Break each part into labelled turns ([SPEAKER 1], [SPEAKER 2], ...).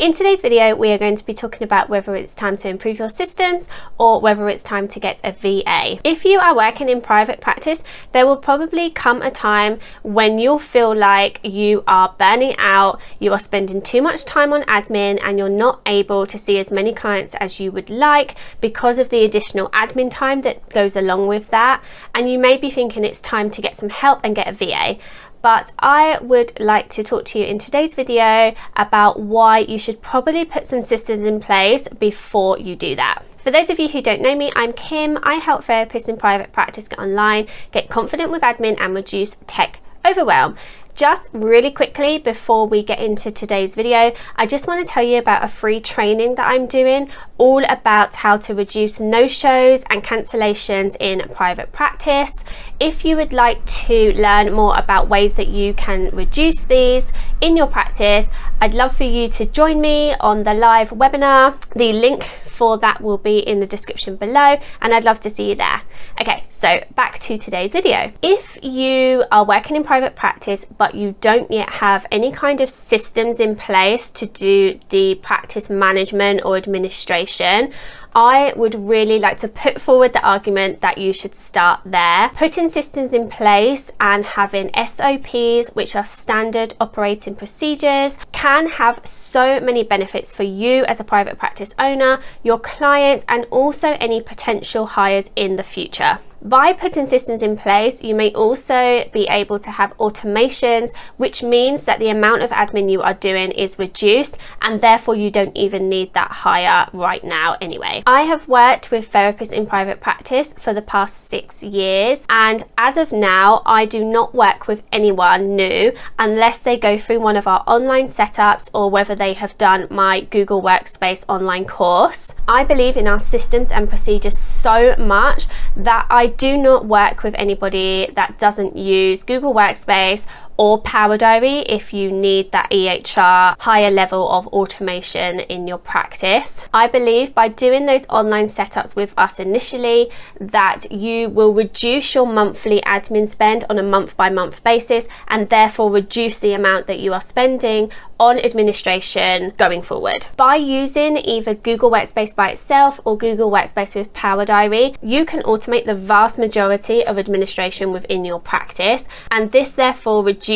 [SPEAKER 1] In today's video, we are going to be talking about whether it's time to improve your systems or whether it's time to get a VA. If you are working in private practice, there will probably come a time when you'll feel like you are burning out, you are spending too much time on admin, and you're not able to see as many clients as you would like because of the additional admin time that goes along with that. And you may be thinking it's time to get some help and get a VA. But I would like to talk to you in today's video about why you should probably put some systems in place before you do that. For those of you who don't know me, I'm Kim. I help therapists in private practice get online, get confident with admin, and reduce tech overwhelm. Just really quickly before we get into today's video, I just want to tell you about a free training that I'm doing all about how to reduce no-shows and cancellations in private practice. If you would like to learn more about ways that you can reduce these in your practice, I'd love for you to join me on the live webinar. The link for that will be in the description below, and I'd love to see you there. Okay, so back to today's video. If you are working in private practice but you don't yet have any kind of systems in place to do the practice management or administration, I would really like to put forward the argument that you should start there. Putting systems in place and having SOPs, which are standard operating procedures, can have so many benefits for you as a private practice owner, your clients, and also any potential hires in the future. By putting systems in place, you may also be able to have automations, which means that the amount of admin you are doing is reduced, and therefore you don't even need that hire right now anyway. I have worked with therapists in private practice for the past 6 years, and as of now, I do not work with anyone new unless they go through one of our online setups or whether they have done my Google Workspace online course. I believe in our systems and procedures so much that I do not work with anybody that doesn't use Google Workspace or Power Diary if you need that EHR higher level of automation in your practice. I believe by doing those online setups with us initially that you will reduce your monthly admin spend on a month-by-month basis, and therefore reduce the amount that you are spending on administration going forward. By using either Google Workspace by itself or Google Workspace with Power Diary, you can automate the vast majority of administration within your practice, and this therefore reduces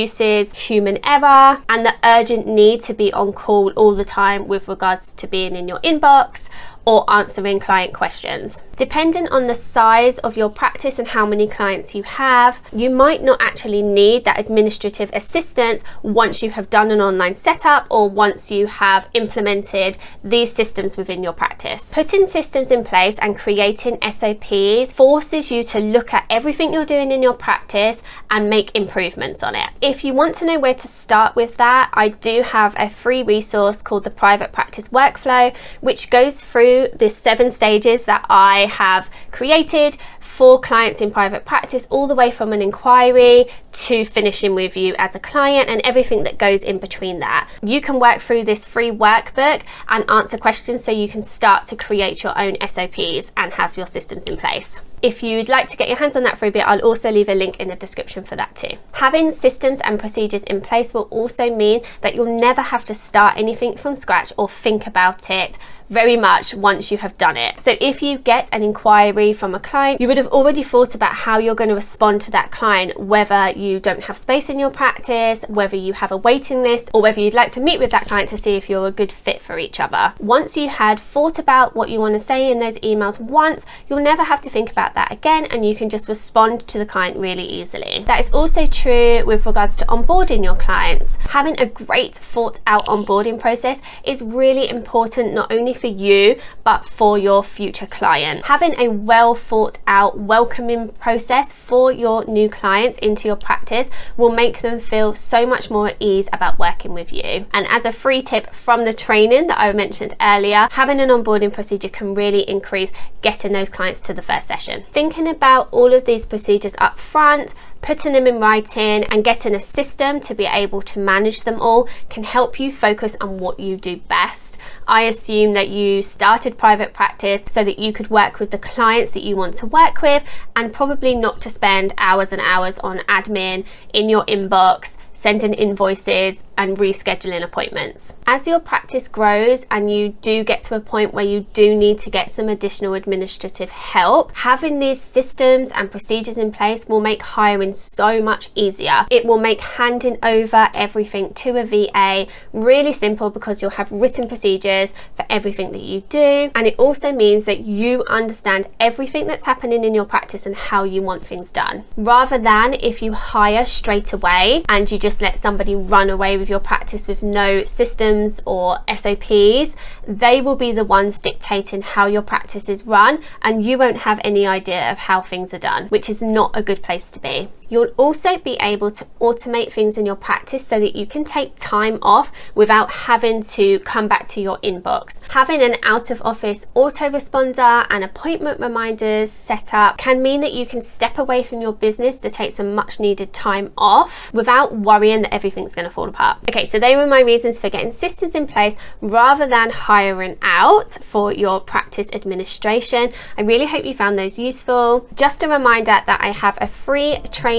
[SPEAKER 1] human error and the urgent need to be on call all the time with regards to being in your inbox or answering client questions. Depending on the size of your practice and how many clients you have, you might not actually need that administrative assistance once you have done an online setup or once you have implemented these systems within your practice. Putting systems in place and creating SOPs forces you to look at everything you're doing in your practice and make improvements on it. If you want to know where to start with that, I do have a free resource called the Private Practice Workflow, which goes through the 7 stages that I have created for clients in private practice, all the way from an inquiry to finishing with you as a client and everything that goes in between that. You can work through this free workbook and answer questions so you can start to create your own SOPs and have your systems in place. If you'd like to get your hands on that freebie, I'll also leave a link in the description for that too. Having systems and procedures in place will also mean that you'll never have to start anything from scratch or think about it very much once you have done it. So if you get an inquiry from a client, you would have already thought about how you're going to respond to that client, whether you don't have space in your practice, whether you have a waiting list, or whether you'd like to meet with that client to see if you're a good fit for each other. Once you had thought about what you want to say in those emails once, you'll never have to think about that again, and you can just respond to the client really easily. That is also true with regards to onboarding your clients. Having a great thought out onboarding process is really important, not only for you but for your future client. Having a well thought out welcoming process for your new clients into your practice will make them feel so much more at ease about working with you. And as a free tip from the training that I mentioned earlier, having an onboarding procedure can really increase getting those clients to the first session. Thinking about all of these procedures up front, putting them in writing, and getting a system to be able to manage them all can help you focus on what you do best. I assume that you started private practice so that you could work with the clients that you want to work with, and probably not to spend hours and hours on admin in your inbox, sending invoices, and rescheduling appointments. As your practice grows and you do get to a point where you do need to get some additional administrative help, having these systems and procedures in place will make hiring so much easier. It will make handing over everything to a VA really simple because you'll have written procedures for everything that you do, and it also means that you understand everything that's happening in your practice and how you want things done. Rather than if you hire straight away and you just let somebody run away with your practice with no systems or SOPs, they will be the ones dictating how your practice is run, and you won't have any idea of how things are done, which is not a good place to be. You'll also be able to automate things in your practice so that you can take time off without having to come back to your inbox. Having an out-of-office autoresponder and appointment reminders set up can mean that you can step away from your business to take some much needed time off without worrying that everything's going to fall apart. Okay, so they were my reasons for getting systems in place rather than hiring out for your practice administration. I really hope you found those useful. Just a reminder that I have a free training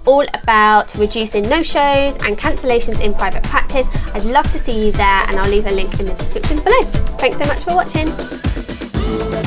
[SPEAKER 1] all about reducing no-shows and cancellations in private practice. I'd love to see you there, and I'll leave a link in the description below. Thanks so much for watching.